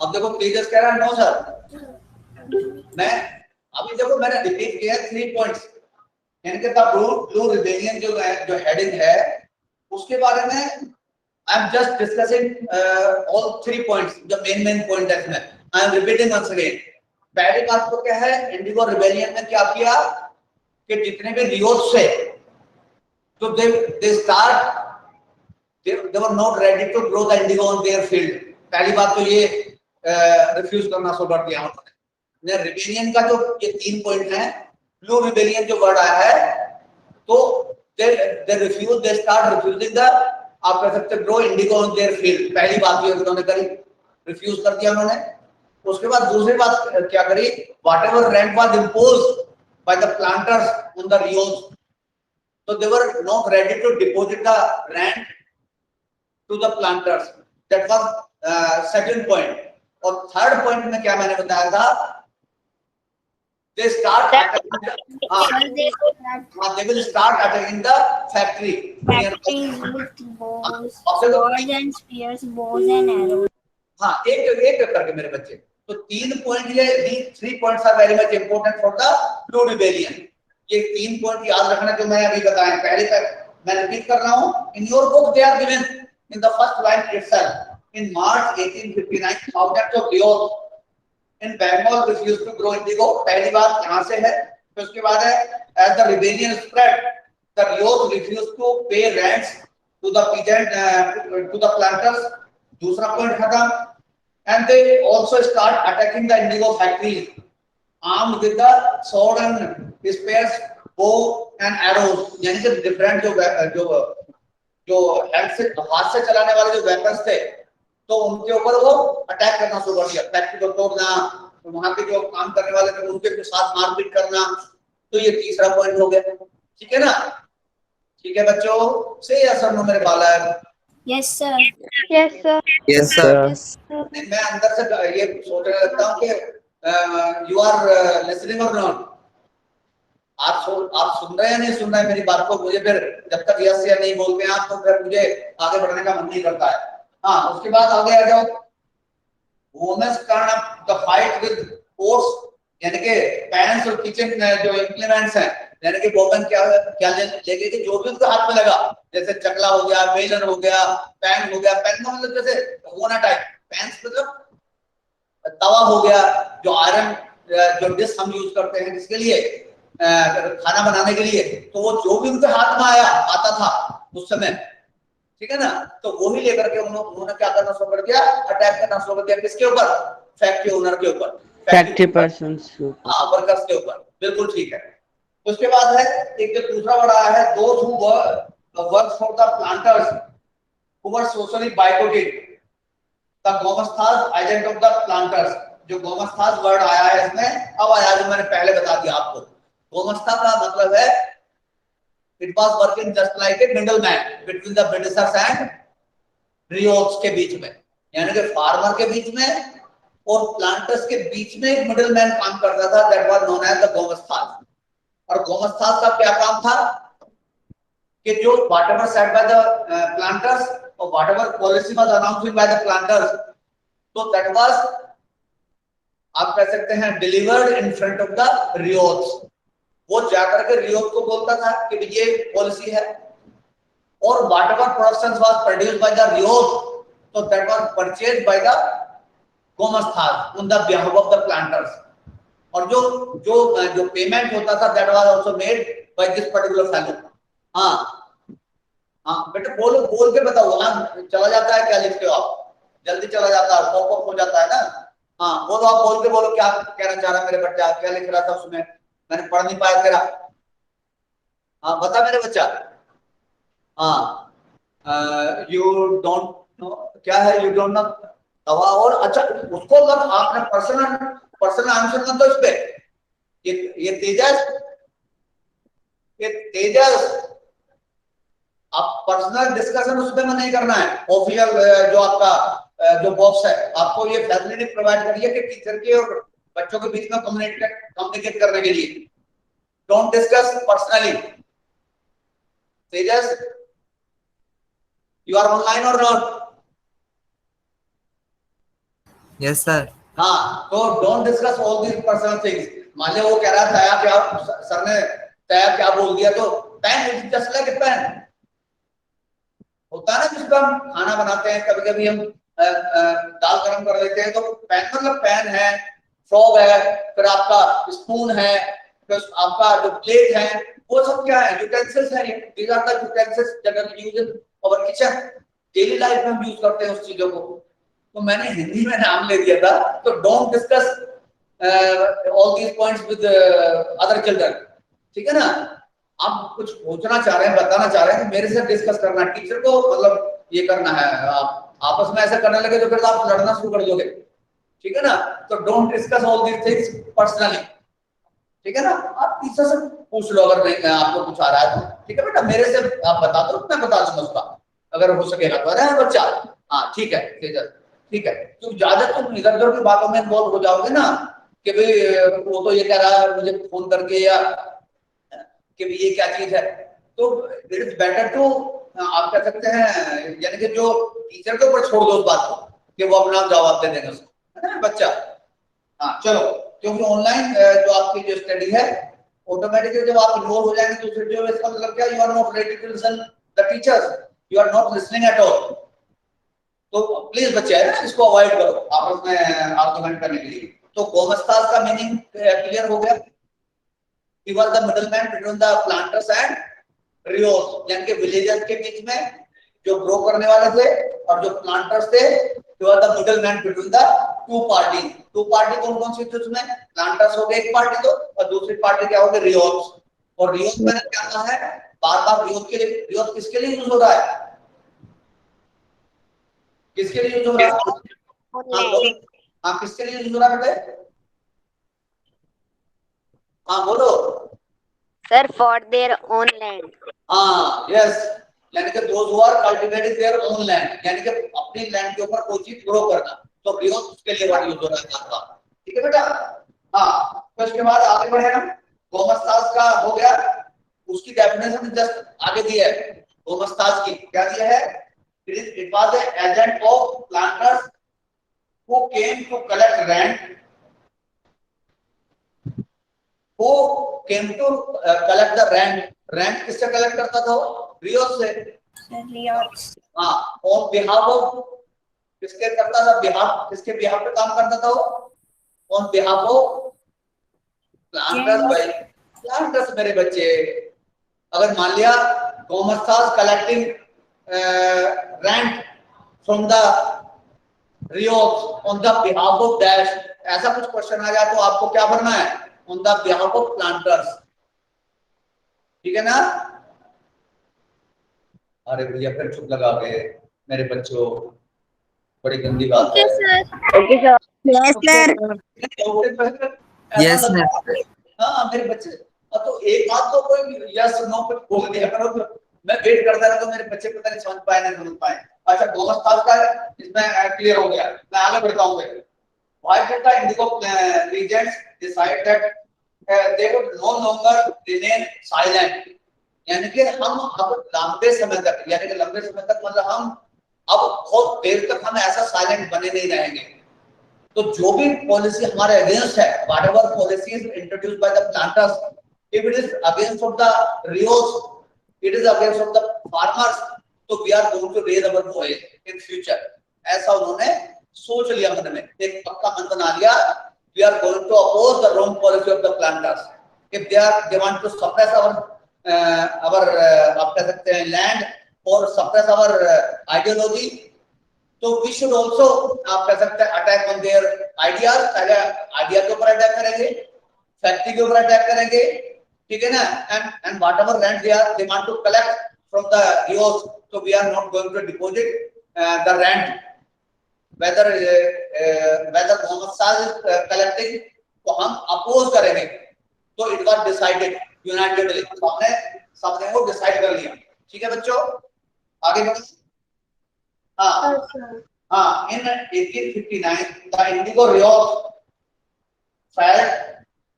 अब देखो तेजस कह रहा है नो सर। मैं अभी देखो मैंने रिपीट किया 3 पॉइंट्स, यानी कि ब्लू रिबेलियन जो है, जो हेडिंग है उसके बारे में I am just discussing all 3 points, जो मेन पॉइंट है इसमें। I am repeating once again. पहली बात तो क्या है, इंडिगो रिबेलियन में क्या किया कि जितने भी रियोट्स थे तो they start they were not ready to grow the indigo on their field। पहली बात तो ये रिफ्यूज करना शुरू कर दिया उन्होंने। रिबेलियन का जो ये 3 पॉइंट है, ब्लू रिबेलियन जो वर्ड आया है, तो they refuse, they start refusing the, आप कह सकते grow Indigo on their field. पहली बात ये उन्होंने करी, रिफ्यूज कर दिया उन्होंने। उसके बाद दूसरी बात क्या करी, whatever rent was imposed by the planters on the rios, so they were not ready to deposit the rent to the planters। that was second point। और थर्ड पॉइंट में क्या मैंने बताया था, they start attacking they will start attacking the factories with bows, swords and spears, bows and arrows। हाँ, एक करके मेरे बच्चे। तो 3 पॉइंट, ये 3 points are very much important for the blue rebellion. ये 3 पॉइंट याद रखना जो मैं अभी बताया। पहले मैं रिपीट कर रहा हूँ, in your book they are given in the first line itself. In March 1859 thousands of rios in Bengal refused to grow indigo। पहली बात यहाँ से है। फिर उसके बाद है, as the rebellion spread, the rios refused to pay rents to the peasant to the planters। दूसरा पॉइंट खत्म। and they also start attacking the indigo factories armed with the sword and spears, bow and arrows। यानी कि different जो हाथ से चलाने वाले जो वेपन्स थे, तो उनके ऊपर वो अटैक करना शुरू कर दिया। फैक्ट्री को तोड़ना, तो वहां के जो काम करने वाले थे उनके साथ मारपीट करना। तो ये तीसरा पॉइंट हो गया। ठीक है ना? ठीक है बच्चों, से या सर नो मेरे बाला है? Yes sir। Yes, sir. Yes, sir. मैं अंदर से ये सोचने लगता हूँ कि यू आर लिसनिंग और नॉट। आप सुन रहे हैं या नहीं सुन रहे हैं मेरी बात को? मुझे फिर जब तक यस या नहीं बोलते हैं आप, तो फिर मुझे आगे बढ़ने का मन नहीं करता है। हाँ, उसके बाद आगे आ जाओ। Women's turn up the fight with force, यानी कि पैन्स और किचन जो इंप्लीमेंट्स हैं, यानी कि वुमेन क्या क्या लेके कि जो भी उनके हाथ में लगा, जैसे चकला हो गया, बेलन हो गया, पैन हो गया। पैन का मतलब जैसे भगोना टाइप, पैन्स मतलब तवा हो गया, जो आयरन जो डिश हम यूज करते हैं जिसके लिए खाना बनाने के लिए, तो वो जो भी उनके हाथ में आता था उस समय, ठीक है ना, तो वो ही लेकर के उन्होंने क्या करना शुरू कर दिया, अटैक करना शुरू कर दिया। किसके ऊपर? फैक्ट्री ओनर के ऊपर, फैक्ट्री पर्सन्स के ऊपर, हाँ, वर्कर्स के ऊपर। बिल्कुल ठीक है। उसके बाद है एक जो दूसरा वर्ड आया है, those who work for the planters who were socially boycotted the gomastas agent of the planters. जो गोमस्तास वर्ड आया है इसमें, अब आया जो मैंने पहले बता दिया आपको। गोमस्ता का मतलब है it was working just like a middleman between the Britishers and ryots के बीच में, यानी कि फार्मर के बीच में और प्लांटर्स के बीच में एक मिडलमैन काम करता था। That was known as the gomastas. और गोमस्तास का क्या काम था कि जो whatever said by the planters और whatever policy was announced by the planters, तो दैट वाज, आप कह सकते हैं, delivered in front of the ryots. वो जाकर के रियोट को बोलता था कि ये पॉलिसी है, और whatever productions was produced by the ryot, तो that was purchased by the gomastas on the behalf of the planters. और जो जो जो पेमेंट होता था that was also made by this particular fellow. हाँ हाँ बेटा, बोल के बताओ, वहां चला जाता है क्या लिखते हो आप? जल्दी चला जाता है, पॉप अप हो जाता है ना। हाँ बोलो, आप बोल के बोलो क्या कहना चाह रहा मेरे बच्चा, क्या लिख रहा था उसमें, मैंने पढ़ नहीं पाया तेरा। हाँ बता मेरे बच्चा। हाँ, यू डोंट नो, क्या है? यू डोंट नो तवा और, अच्छा उसको मत, आपने पर्सनल आंसर मत दो इस पे। ये तेजस आप पर्सनल डिस्कशन उसमें में नहीं करना है। ऑफिशियल जो आपका जो बॉक्स है, आपको ये फैसिलिटी प्रोवाइड करी है कि टीचर के और बच्चों के बीच में कम्युनिकेट करने के लिए। Don't discuss personally. Tejas, you are online और नॉट? Yes, sir. हाँ, तो don't discuss all these personal things. मान लिया वो कह रहा था क्या, सर ने तया क्या बोल दिया, तो pen is just like a pen. होता है ना, जिसको हम खाना बनाते हैं, कभी कभी हम दाल गरम कर लेते हैं, तो पैन मतलब पैन है, फ्रॉग है, फिर आपका स्पून है, फिर आपका जो प्लेट है, वो सब क्या है, यूटेंसिल्स है। These are the utensils that are used in our kitchen. Daily life में हम यूज करते हैं उस चीजों को। तो मैंने हिंदी में नाम ले दिया था, तो don't discuss all these points with other children. ठीक है ना? आप कुछ पूछना चाह रहे हैं, बताना चाह रहे हैं, तो मेरे से डिस्कस करना, टीचर को मतलब ये करना है। आप आपस में ऐसा करने लगे तो फिर आप लड़ना शुरू कर दोगे। ठीक है ना? तो don't discuss all these things personally. ठीक है ना? आप टीचर से पूछ लो अगर नहीं आपको कुछ आ रहा है तो। ठीक है बेटा, मेरे से आप बता दो, मैं बता दूंगा उसका, अगर हो सकेगा तो। अरे बच्चा, हाँ ठीक है टीचर, ठीक है। तो ज्यादा तुम इधर उधर की बातों में इन्वॉल्व हो जाओगे ना, कि भाई वो तो ये कह रहा है मुझे फोन करके, या कि ये क्या चीज है, तो इट इज बेटर टू, आप कह सकते हैं, यानी कि जो टीचर के ऊपर छोड़ दो उस बात को, कि वो अपना जवाब दे देंगे उसको, है ना बच्चा? हाँ चलो, क्योंकि ऑनलाइन जो आपकी जो स्टडी है, ऑटोमेटिकली जब आप इन्वॉल्व हो जाएंगे दूसरे वीडियो में, इसका मतलब क्या, you are not ready to listen the teachers, you are not listening at all. तो प्लीज बच्चे है ना, इसको अवॉइड करो आपस में आर्गुमेंट करने के लिए। तो गोमस्ताज का मीनिंग क्लियर हो गया। He was the middleman between the planters and rios, यानी कि विलेजर्स के बीच में जो ग्रो करने वाले थे और जो प्लांटर्स थे, he was the middleman between the two parties। Two party कौन कौन सी थी उसमें? प्लांटर्स हो गए एक पार्टी तो, और दूसरी पार्टी क्या हो गई? रियोस। और रियोस मैंने क्या कहा है, बार बार रियोस के लिए, रियोस किसके लिए यूज हो रहा है? किसके लिए यूज हो रहा है? हाँ किसके लिए यूज हो रहा है बेटे? हाँ बोलो Sir, for their own land. हाँ यस, यानी कि those who are cultivating their own land, यानी कि अपनी लैंड के ऊपर कोई चीज ग्रो करना, तो रियोस उसके लिए वर्ड यूज हो रहा है। ठीक है बेटा? हाँ, तो इसके बाद आगे बढ़े हम। गोमस्ताज का हो गया, उसकी डेफिनेशन जस्ट आगे दी है। गोमस्ताज की क्या दिया है? It was a agent of planters who came to collect rent, वो came to collect the rent. Rent किससे कलेक्ट करता था? रियोस से। हाँ, ऑन बिहाफ ऑफ, किसके करता था? बिहाफ, किसके बिहाफ पे काम करता था वो? On behalf of planters. भाई प्लांटर्स मेरे बच्चे, अगर मान लिया gomastas collecting rent from the ryots on the behalf of dash, ऐसा कुछ क्वेश्चन आ जाए तो आपको क्या भरना है? on the behalf of planters। ठीक है ना? अरे भैया फिर चुप लगा गए मेरे बच्चों, बड़ी गंदी बात है। Okay, sir. Yes, sir. Yes, sir. हाँ मेरे बच्चे, तो एक बात तो कोई यस नो पे बोल दिया करो, तो मैं वेट करता रहा, तो मेरे बच्चे पता नहीं समझ पाए नहीं समझ पाए। अच्छा, गोमस्ताज का इसमें क्लियर हो गया, मैं आगे बढ़ता हूँ। Why did the Indigo regents decide that they would no longer remain silent? यानी कि हम अब लंबे समय तक, यानी कि लंबे समय तक मतलब हम अब बहुत देर तक हम ऐसा साइलेंट बने नहीं रहेंगे। तो जो भी पॉलिसी हमारे अगेंस्ट है, whatever policies introduced by the planters, if it is against of the rios, it is against of the farmers, तो we are going to raise our voice in future। ऐसा उन्होंने सोच लिया, मन में एक पक्का मन बना लिया, we are going to oppose the wrong policy of the planters if they want to suppress our आप कह सकते हैं land or suppress our ideology, तो we should also आप कह सकते हैं attack on their ideas। पहले आइडिया के ऊपर अटैक करेंगे, फैक्ट्री के ऊपर अटैक करेंगे, ठीक है ना? and whatever land they want to collect from the rios, so we are not going to deposit the rent, whether Mohammed Saz is collecting, तो हम अपोज करेंगे। तो इट वाज डिसाइडेड यूनाइटेडली, सबने वो डिसाइड कर लिया। ठीक है बच्चों, आगे बढ़ो। हाँ, in 1859 the Indigo Rios felt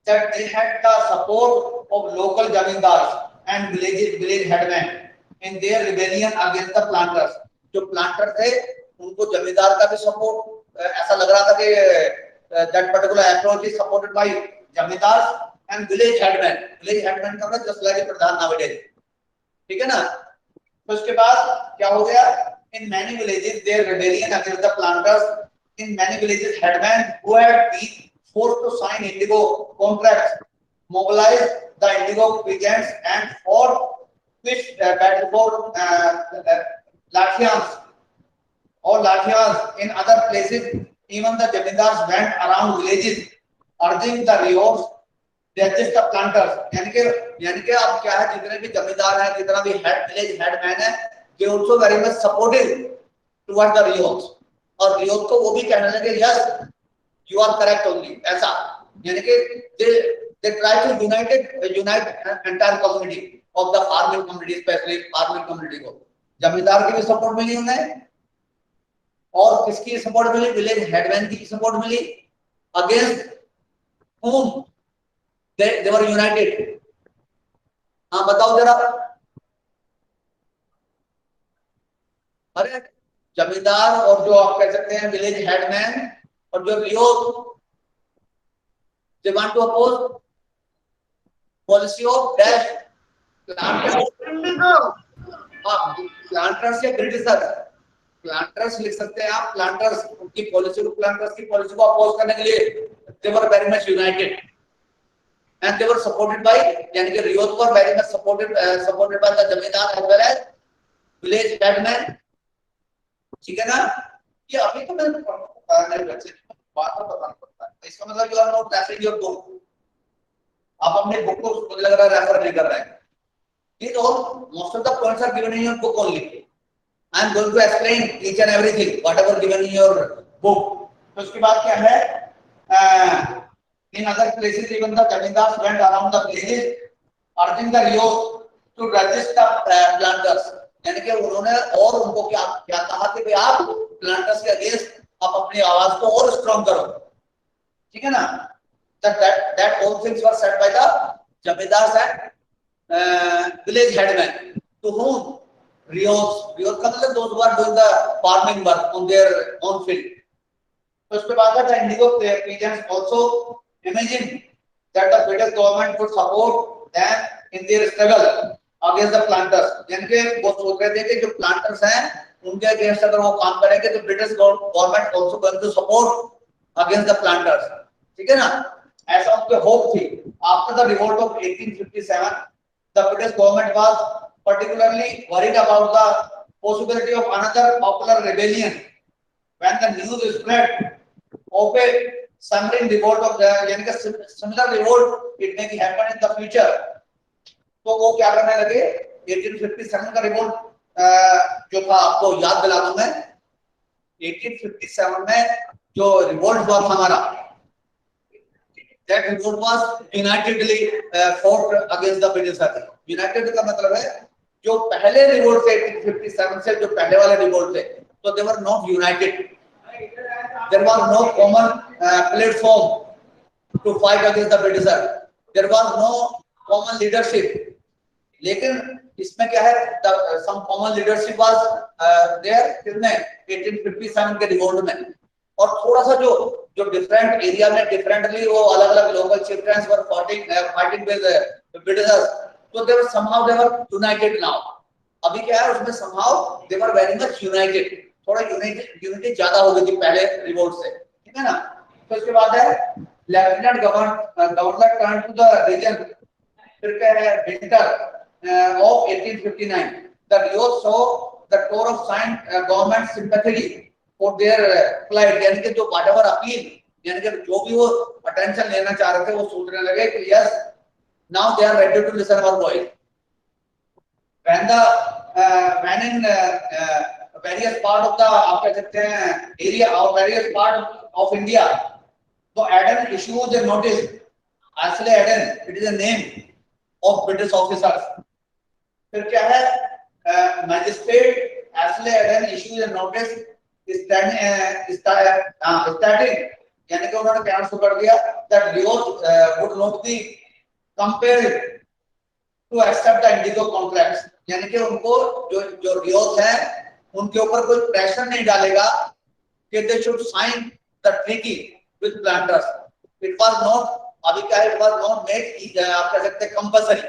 that they had the support of local zamindars and village headmen in their rebellion against the planters। जो प्लांटर थे उनको जमींदार का भी सपोर्ट ऐसा लग रहा था कि that particular approach is supported by zamindar and village headman. Village headman का मतलब जस्ट लाइक प्रधान नाउडेज, ठीक है ना। तो उसके बाद क्या हो गया, in many villages there rebellion against the planters, in many villages headman who had been forced to sign indigo contracts mobilized the indigo peasants and fought which battle for Latvians or Latvians in other places. Even the zamindars went around villages urging the riots to assist the planters. यानी कि अब क्या है, जितने भी जमींदार हैं, जितना भी हेड विलेज हेडमैन है, they also very much supportive towards the riots, और riots को वो भी कहने लगे yes you are correct only, ऐसा। यानी कि they try to unite entire community of the farming community, especially farming community को। जमींदार की भी सपोर्ट मिली उन्हें, और किसकी सपोर्ट मिली, विलेज हेडमैन की सपोर्ट मिली, against whom they were united। हाँ बताओ जरा। अरे जमींदार और जो आप कह सकते हैं विलेज हेडमैन और जो Riot, they want to oppose policy of dash planters, planters या ब्रिटिशर्स। प्लांटर्स लिख सकते हैं आप, प्लांटर्स की पॉलिसी को, प्लांटर्स की पॉलिसी को अपोज करने के लिए they were very much united and they were supported by, यानी कि Riot were very much supported by the जमींदार as well as village headman, ठीक है ना। ये अभी तो मैंने नहीं बच्चे बात तो बताना पड़ता है, इसका मतलब you are not referring your book, आप अपने बुक को मुझे लग रहा है रेफर नहीं कर रहे हैं। These all most of the points are given in your book only. I am going to explain each and everything whatever given in your book. तो उसके बाद क्या है, in other places even the zamindars went around the villages urging the riots to resist the planters, यानी कि उन्होंने और उनको क्या क्या कहा कि भाई आप प्लांटर्स के अगेंस्ट आप अपनी आवाज को और स्ट्रॉन्ग करो, ठीक है ना। that all things were said by the zamindars and village headmen to whom riots का मतलब those who are doing the farming work on their own field। तो उसके बाद the indigo peasants also imagined that the British government would support them in their struggle against the planters, यानी कि वो सोच रहे थे कि जो प्लांटर्स हैं उनके अगेंस्ट अगर वो काम करेंगे तो British government also going to support against the planters, ठीक है ना, ऐसा उनके होप थी। After the revolt of 1857, the British government was particularly worried about the possibility of another popular rebellion when the news spread of a similar revolt of the, यानी कि similar revolt it may be happen in the future। तो वो क्या करने लगे, 1857 का revolt जो था आपको याद दिला दूं मैं, 1857 में जो रिवोल्ट हुआ था हमारा, that revolt was unitedly fought against the British। united का मतलब है जो पहले रिवोल्ट थे 1857 से, जो पहले वाले रिवोल्ट थे, तो they were not united, there was no common platform to fight against the British, there was no common leadership। लेकिन इसमें क्या है, some common leadership was there किसमें 1857 के रिवोल्ट में, और थोड़ा सा जो डिफरेंट एरिया में डिफरेंटली वो अलग अलग local childrens were fighting with Britishers, तो they were somehow they were united now। अभी क्या है उसमें somehow they were very much united, थोड़ा यूनिटी ज्यादा हो गई थी पहले रिवोल्ट से, ठीक है ना। तो इसके बाद है lieutenant governor turn to the region, फिर क्या है winter of 1859, the riots saw the tour of signed government sympathy for their plight, यानी कि जो whatever appeal, यानी कि जो भी वो attention लेना चाह रहे थे वो सोचने लगे कि yes now they are ready to listen our voice। when in various part of the आप कह सकते हैं area or various part of India, तो Aden issued a notice, Ashley Aden, it is a name of British officers। फिर क्या है, magistrate Ashley Eden issued a notice starting, यानी कि उन्होंने कहना शुरू कर दिया that ryot would not be compelled to accept the indigo contracts, यानी कि उनको जो रियोट है उनके ऊपर कोई प्रेशर नहीं डालेगा कि they should sign the treaty with planters. It was not, अभी क्या है, it was not made, आप कह सकते हैं कंपल्सरी,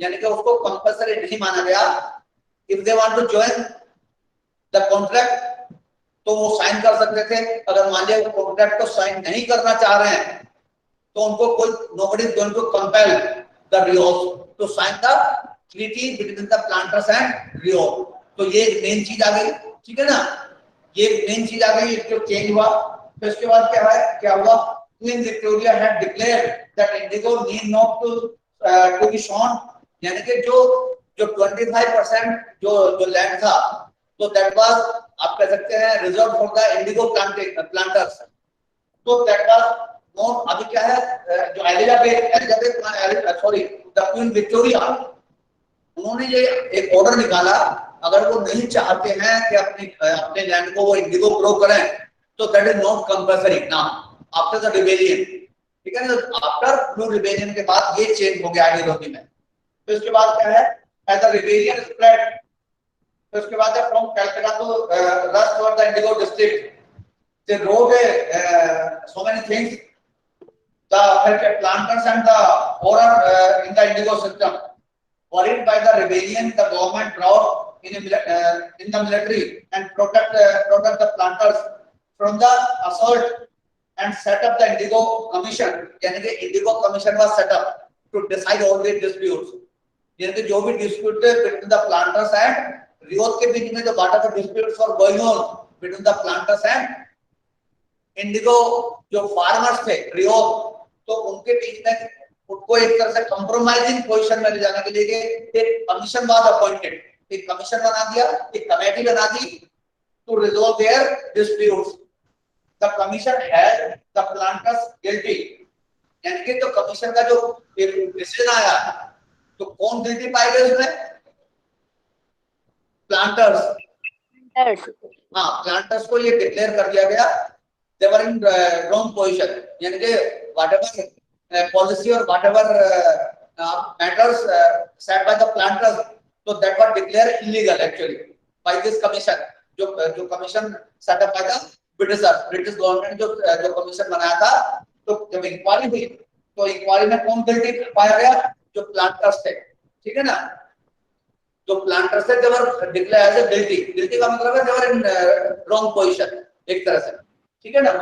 यानी कि उसको कंपल्सरी नहीं माना गया. If they want to join the contract तो वो साइन कर सकते थे. अगर मान लिया वो कॉन्ट्रैक्ट को साइन नहीं करना चाह रहे हैं तो उनको कोई, nobody is going to compel the RIOs to sign the treaty between the planters and RIO. तो ये मेन चीज आ गई, ठीक है ना, ये मेन चीज आ गई जो चेंज हुआ. तो इसके बाद क्या है, क्या हुआ, Queen Victoria had declared that Indigo need not to be shown, यानी कि जो 25% जो लैंड था तो दैट वाज, आप कह सकते हैं, reserve for the Indigo planters. तो दैट वाज नॉट, अभी क्या है, जो Elizabeth sorry the queen Victoria, उन्होंने ये एक ऑर्डर निकाला, अगर वो नहीं चाहते हैं कि अपने लैंड को वो इंडिगो ग्रो करें तो that is not compulsory now after the rebellion. ठीक है ना, आफ्टर ब्लू रिबेलियन के बाद ये चेंज हो गया आइडियोलॉजी में. तो इसके बाद क्या है, एज द रिबेलियन स्प्रेड, तो इसके बाद from Calcutta to rust for the indigo district, they wrote so many things, the planters and the owner in the indigo system. Worried by the rebellion, the government brought in the military and protect the planters from the assault and set up the indigo commission. यानी कि indigo commission was set up to decide all the disputes. यानी कि जो भी dispute between the planters and RIOs के बीच में जो whatever disputes were going on between the planters and Indigo जो फार्मर्स थे RIO, तो उनके बीच में उनको एक तरह से कंप्रोमाइजिंग पोजीशन में ले जाने के लिए एक कमीशन वाज अपॉइंटेड. एक कमीशन बना दिया, एक कमेटी बना दी to resolve their disputes. The commission had the planters guilty, यानी कि तो कमीशन का जो एक डिसीजन आया तो कौन गिल्टी पाए गए उसमें, प्लांटर्स. हाँ, प्लांटर्स को ये डिक्लेयर कर दिया गया they were in wrong position, यानी कि whatever policy or whatever matters set by the planters, so that was declared illegal actually by this commission. जो commission set up by the British government, जो commission बनाया था, तो जब inquiry हुई तो इंक्वायरी में कौन गिल्टी पाया गया, जो प्लांटर्स थे. ठीक है ना, जो प्लांटर्स थे they were declared as a guilty का मतलब है they were in wrong position एक तरह से. ठीक है ना.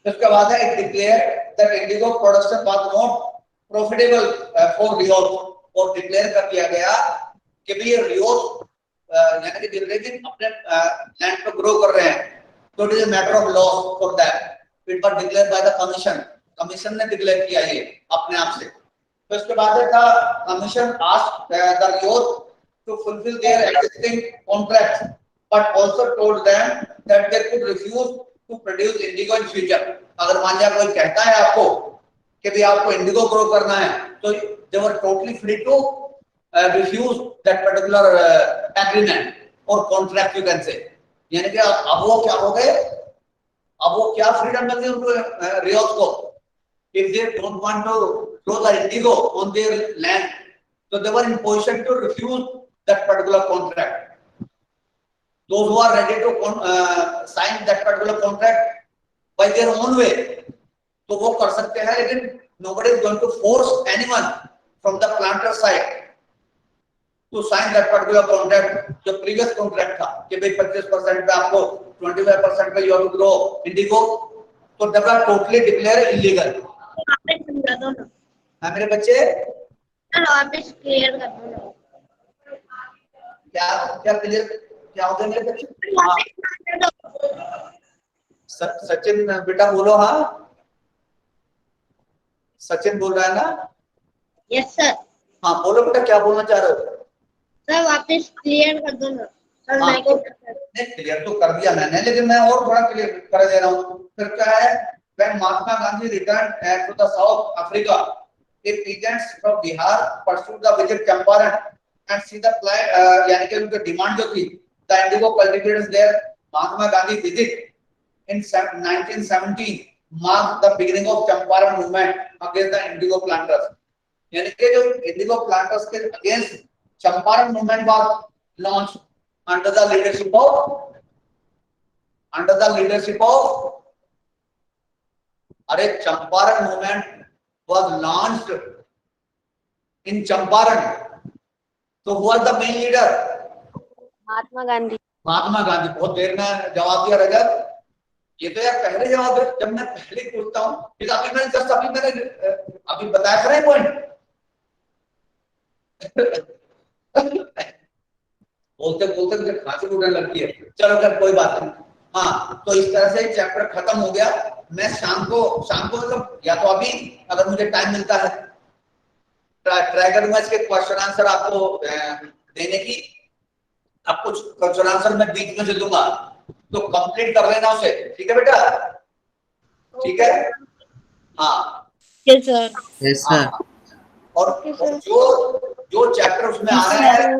इसके बाद है एक declare that Indigo production was not profitable for Rios, और डिक्लेयर कर दिया गया कि भी ये रियोस यानी कि जितने अपने लैंड पे ग्रो कर रहे हैं तो it is a matter of loss for that. It was declared by the commission ने डिक्लेयर किया ये अपने आप से. तो इसके बाद था commission asked the ryots to fulfil their existing contracts but also told them that they could refuse to produce indigo in future. अगर मान लिया कोई कहता है आपको कि भी आपको इंडिगो ग्रो करना है तो they were totally free to refuse that particular agreement or contract you can say. यानी कि अब वो क्या हो गए, अब वो क्या फ्रीडम मिल गई उनको रियोस को, if they don't want to grow the indigo on their land so they were in position to refuse that particular contract. Those who are ready to sign that particular contract by their own way, तो वो कर सकते हैं, लेकिन nobody is going to force anyone from the planter side to sign that particular contract. जो previous contract था कि भाई 25% पे आपको 25% पे you have to grow indigo, तो that was totally declared illegal. हाँ मेरे बच्चे, वापस क्लियर कर दो. क्या क्लियर क्या होता है मेरे बच्चे. सचिन बेटा बोलो. हाँ सचिन बोल रहा है ना. Yes sir. हाँ बोलो बेटा, क्या बोलना चाह रहे हो. सर वापस क्लियर कर दो ना सर. मैं को क्लियर तो कर दिया मैंने, लेकिन मैं और थोड़ा क्लियर कर दे रहा हूँ. फिर क्या है, when Mahatma Gandhi returned to the South Africa, a peasants from Bihar pursued the visit Champaran and see the plant, यानी कि उनकी डिमांड जो थी the indigo cultivators there. Mahatma Gandhi visit in 1917 marked the beginning of Champaran movement against the indigo planters. यानी कि जो indigo planters के against Champaran movement was launched under the leadership of under the leadership of, अरे Champaran movement was launched in Champaran, तो who was the main leader? Mahatma Gandhi. Mahatma Gandhi. बहुत देर में जवाब दिया रजत, ये तो यार पहले जवाब है, जब मैं पहले पूछता हूँ, अभी मैंने जस्ट अभी बताया था पॉइंट। बोलते बोलते मुझे खांसी उड़ने लगती है। चलो खैर कोई बात नहीं। हाँ, तो इस तरह से चैप्टर खत्म हो गया। मैं शाम को मतलब या तो अभी अगर मुझे टाइम मिलता है ट्राई करूंगा इसके क्वेश्चन आंसर आपको देने की। अब कुछ क्वेश्चन आंसर मैं बीच में से दूंगा, तो कंप्लीट कर लेना उसे, ठीक है बेटा? ठीक है, हाँ Yes, sir. Yes, sir. और जो जो चैप्टर उसमें आ रहे हैं